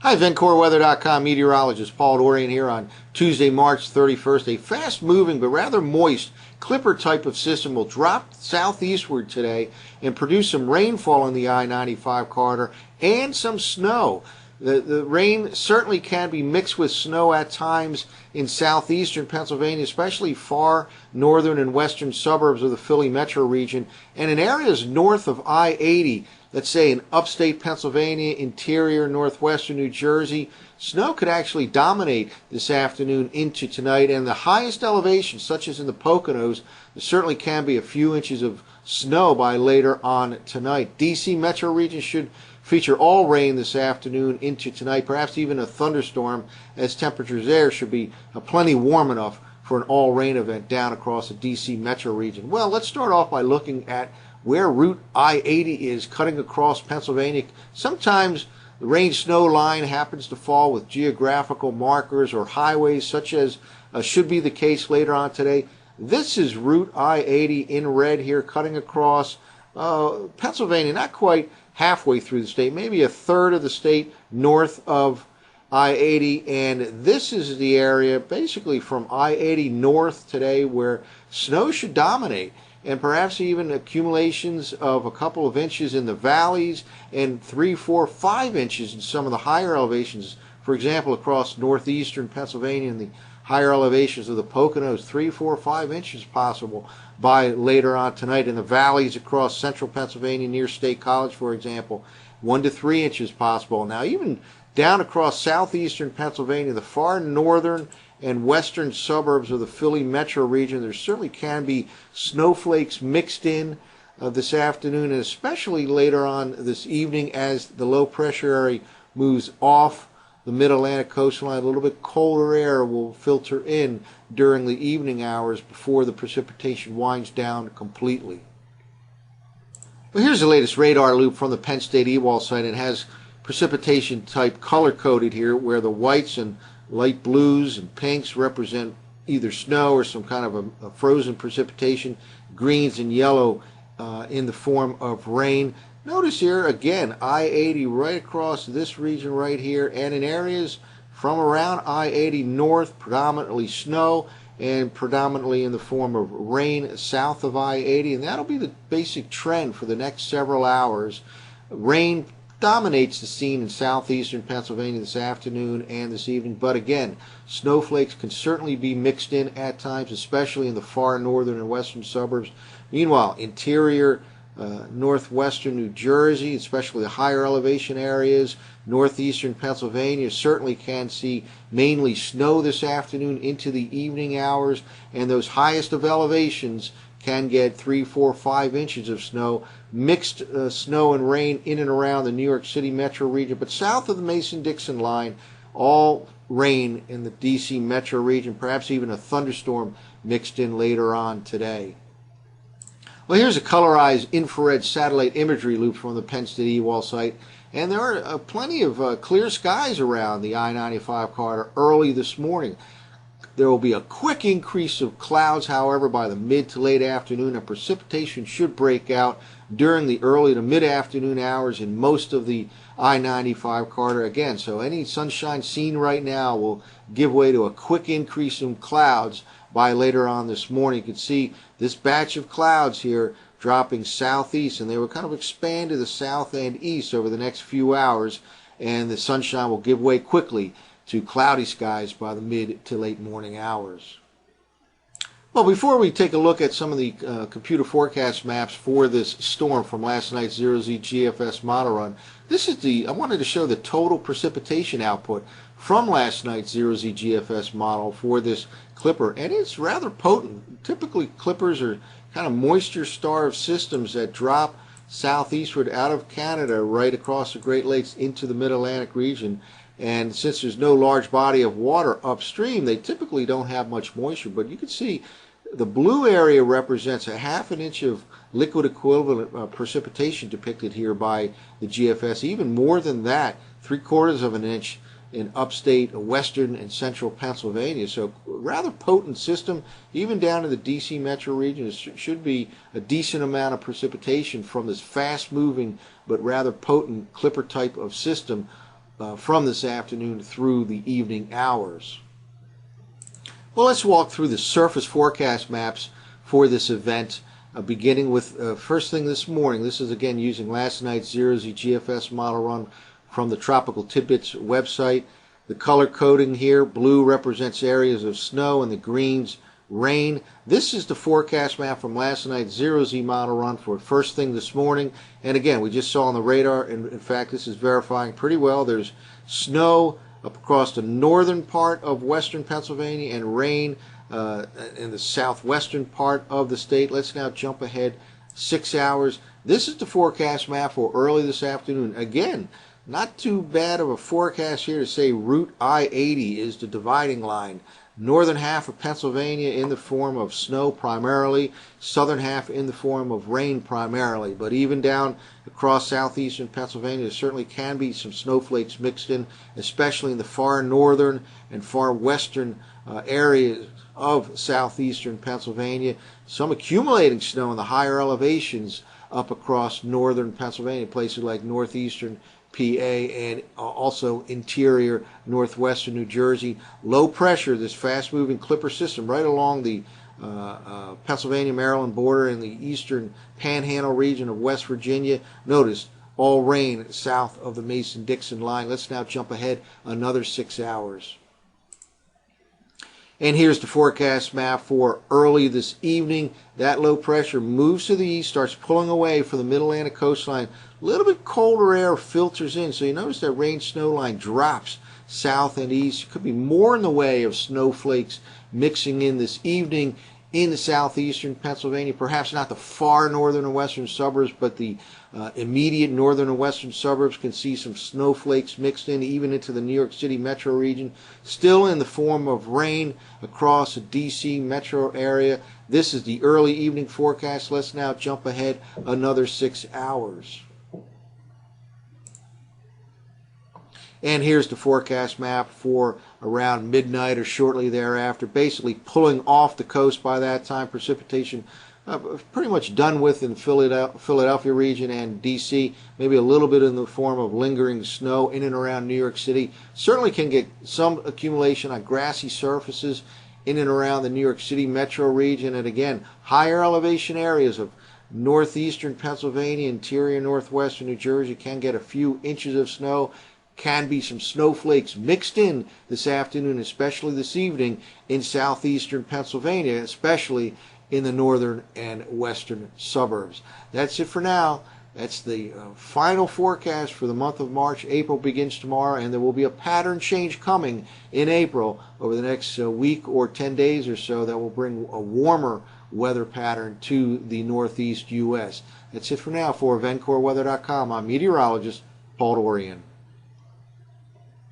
Hi, VencoreWeather.com meteorologist Paul Dorian here on Tuesday, March 31st. A fast-moving but rather moist clipper type of system will drop southeastward today and produce some rainfall in the I-95 corridor and some snow. The rain certainly can be mixed with snow at times in southeastern Pennsylvania, especially far northern and western suburbs of the Philly metro region, and in areas north of I-80. Let's say in upstate Pennsylvania, interior northwestern New Jersey, snow could actually dominate this afternoon into tonight. And the highest elevations, such as in the Poconos, there certainly can be a few inches of snow by later on tonight. D.C. metro region should feature all rain this afternoon into tonight, perhaps even a thunderstorm, as temperatures there should be plenty warm enough for an all-rain event down across the D.C. metro region. Well, let's start off by looking at where Route I-80 is cutting across Pennsylvania. Sometimes the rain-snow line happens to fall with geographical markers or highways, such as should be the case later on today. This is Route I-80 in red here, cutting across Pennsylvania, not quite halfway through the state, maybe a third of the state north of I-80, and this is the area basically from I-80 north today where snow should dominate, and perhaps even accumulations of a couple of inches in the valleys and 3, 4, 5 inches in some of the higher elevations. For example, across northeastern Pennsylvania and the higher elevations of the Poconos, 3, 4, 5 inches possible by later on tonight. In the valleys across central Pennsylvania near State College, for example, 1 to 3 inches possible. Now, even down across southeastern Pennsylvania, the far northern and western suburbs of the Philly metro region, there certainly can be snowflakes mixed in this afternoon, and especially later on this evening as the low pressure area moves off the mid-Atlantic coastline. A little bit colder air will filter in during the evening hours before the precipitation winds down completely. Well, here's the latest radar loop from the Penn State EWAL site. It has precipitation type color coded here, where the whites and light blues and pinks represent either snow or some kind of a frozen precipitation, greens and yellow in the form of rain. Notice here again I-80 right across this region right here, and in areas from around I-80 north, predominantly snow and predominantly in the form of rain south of I-80, and that'll be the basic trend for the next several hours. Rain dominates the scene in southeastern Pennsylvania this afternoon and this evening, but again, snowflakes can certainly be mixed in at times, especially in the far northern and western suburbs. Meanwhile, interior northwestern New Jersey, especially the higher elevation areas, northeastern Pennsylvania certainly can see mainly snow this afternoon into the evening hours, and those highest of elevations can get 3, 4, 5 inches of snow, mixed snow and rain in and around the New York City metro region. But south of the Mason-Dixon line, all rain in the D.C. metro region, perhaps even a thunderstorm mixed in later on today. Well, here's a colorized infrared satellite imagery loop from the Penn State EWAL site, and there are plenty of clear skies around the I-95 corridor early this morning. There will be a quick increase of clouds, however, by the mid to late afternoon, and precipitation should break out during the early to mid-afternoon hours in most of the I-95 corridor again. So any sunshine seen right now will give way to a quick increase in clouds by later on this morning. You can see this batch of clouds here dropping southeast, and they will kind of expand to the south and east over the next few hours, and the sunshine will give way quickly to cloudy skies by the mid to late morning hours. Well, before we take a look at some of the computer forecast maps for this storm from last night's 0Z GFS model run, I wanted to show the total precipitation output from last night's 0Z GFS model for this clipper, and it's rather potent. Typically, clippers are kind of moisture-starved systems that drop southeastward out of Canada right across the Great Lakes into the Mid-Atlantic region. And since there's no large body of water upstream, they typically don't have much moisture. But you can see the blue area represents a ½ an inch of liquid equivalent precipitation depicted here by the GFS. Even more than that, 3/4 of an inch in upstate western and central Pennsylvania. So rather potent system, even down to the D.C. metro region. It should be a decent amount of precipitation from this fast-moving but rather potent clipper type of system from this afternoon through the evening hours. Well, let's walk through the surface forecast maps for this event, beginning with first thing this morning. This is again using last night's Zero-Z GFS model run from the Tropical Tidbits website. The color coding here, blue represents areas of snow and the greens rain. This is the forecast map from last night's Zero-Z model run for first thing this morning. And again, we just saw on the radar, and in fact this is verifying pretty well, there's snow up across the northern part of western Pennsylvania and rain in the southwestern part of the state. Let's now jump ahead 6 hours. This is the forecast map for early this afternoon. Again, not too bad of a forecast here to say Route I-80 is the dividing line. Northern half of Pennsylvania in the form of snow primarily, southern half in the form of rain primarily. But even down across southeastern Pennsylvania, there certainly can be some snowflakes mixed in, especially in the far northern and far western areas of southeastern Pennsylvania. Some accumulating snow in the higher elevations up across northern Pennsylvania, places like northeastern PA and also interior northwestern New Jersey. Low pressure, this fast-moving clipper system right along the Pennsylvania-Maryland border in the eastern panhandle region of West Virginia. Notice all rain south of the Mason-Dixon line. Let's now jump ahead another 6 hours. And here's the forecast map for early this evening. That low pressure moves to the east, starts pulling away from the mid-Atlantic coastline. A little bit colder air filters in, so you notice that rain-snow line drops south and east. Could be more in the way of snowflakes mixing in this evening in the southeastern Pennsylvania, perhaps not the far northern and western suburbs, but the immediate northern and western suburbs can see some snowflakes mixed in, even into the New York City metro region, still in the form of rain across the D.C. metro area. This is the early evening forecast. Let's now jump ahead another 6 hours. And here's the forecast map for around midnight or shortly thereafter, basically pulling off the coast by that time. Precipitation pretty much done with in Philadelphia region and D.C., maybe a little bit in the form of lingering snow in and around New York City. Certainly can get some accumulation on grassy surfaces in and around the New York City metro region, and again, higher elevation areas of northeastern Pennsylvania, interior northwestern New Jersey can get a few inches of snow. Can be some snowflakes mixed in this afternoon, especially this evening in southeastern Pennsylvania, especially in the northern and western suburbs. That's it for now. That's the final forecast for the month of March. April begins tomorrow, and there will be a pattern change coming in April over the next week or 10 days or so that will bring a warmer weather pattern to the northeast U.S. That's it for now. For VencoreWeather.com, I'm meteorologist Paul Dorian.